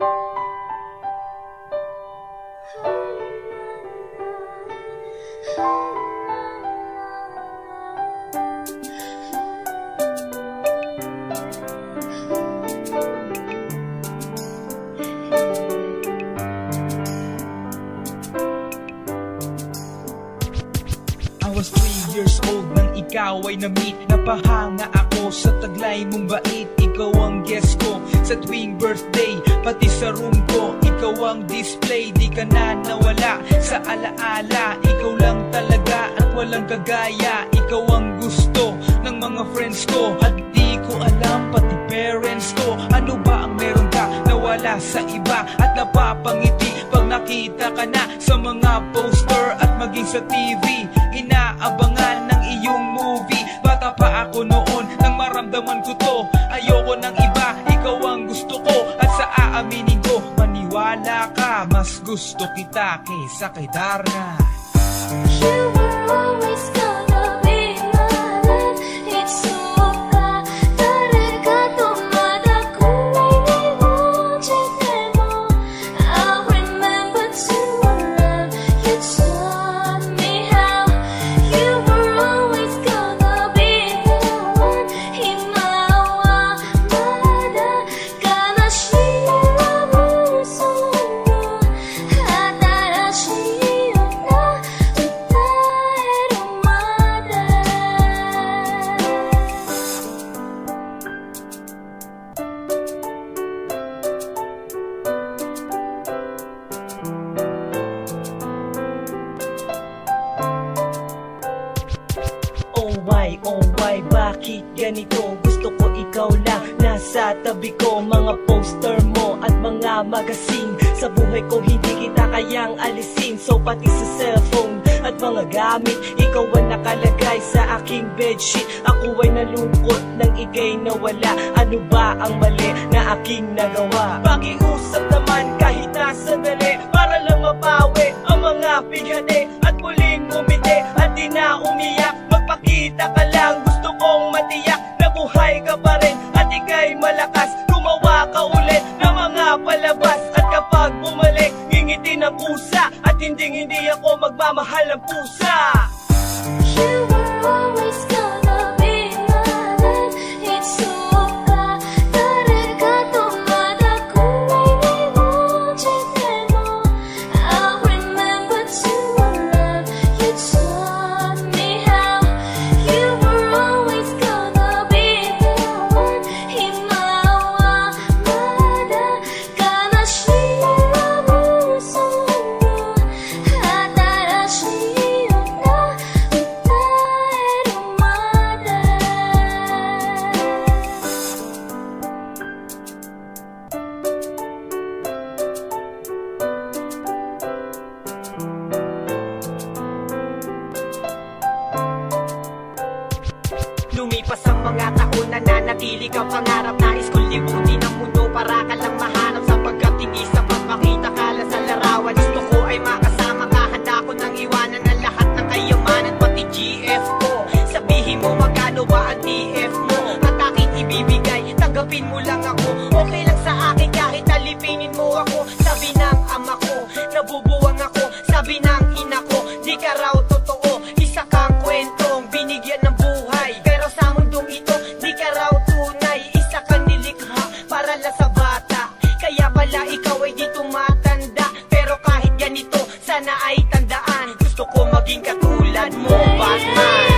I was 3 years old nang ikaw ay na-meet. Napahanga ako sa taglay mong bait. Ikaw ang guest ko sa tuwing birthday, pati sa room ko. Ikaw ang display, di ka na nawala sa alaala. Ikaw lang talaga at walang kagaya. Ikaw ang gusto ng mga friends ko, at di ko alam pati parents ko. Ano ba ang meron ka na wala sa iba, at napapangiti pag nakita ka na sa mga poster at maging sa TV. Inaabangan ng iyong movie. Bata pa ako noon nang maramdaman ko to. Ayoko ng iba, ikaw ang gusto ko. At sa aaminin ko, maniwala ka, mas gusto kita kaysa kay Darna. You were always gonna be my love. It's so bad. 다르가 또마다 꿈이 이루어질 때도 I remember to love. You taught me how. You were always gonna be the one. 희망마다 가나시라 무서워. 하나라시였나 Oh why, bakit ganito? Gusto ko ikaw lang nasa tabi ko. Mga poster mo at mga magazine, sa buhay ko hindi kita kayang alisin. So pati sa cellphone at mga gamit, ikaw ang nakalagay sa aking bedsheet. Ako ay nalungkot nang ika'y nawala. Ano ba ang mali na aking nagawa? Pakiusap naman kahit na sandali, para lang mapawi ang mga bighani at muling umiti at di na umiyak. Magpakita ka lang, gusto kong matiyak na buhay ka pa rin at ika'y malakas. Gumawa ka ulit ng mga palabas, at kapag bumalik, ngingiti ng pusa, at hindi ako magmamahal ng pusa. You were always gonna be my love. It's so bad. 다르가 또마다 꿈이 이루어질 때도 I remember to love. You taught me how. You were always gonna be the one. 희망마다 가나시라 무서워. 하나라시였나 Lumipas ang mga taon, nananatili kang pangarap. Nais kong libutin ang mundo para ka lang mahanap, sapagkat hindi sapat makita ka lang sa larawan. Gusto ko ay makasama ka, handa ko nang iwanan ang lahat ng kayamanan, pati GF ko. Sabihin mo magkano ba ang TF mo, at aking ibibigay, tanggapin mo lang ako. Okay lang sa akin kahit alipinin mo ako. Sabi ng ama ko, nabubuwang ako. Sabi ng ina ko, di ka raw totoo. Isa kang kwentong binigyan ng buhay, pero sa mundong ito, di ka raw tunay. Isa kang nilikha para lang sa bata, kaya pala ikaw ay di tumatanda. Pero kahit ganito, sana ay tandaan, gusto ko maging katulad mo, Batman.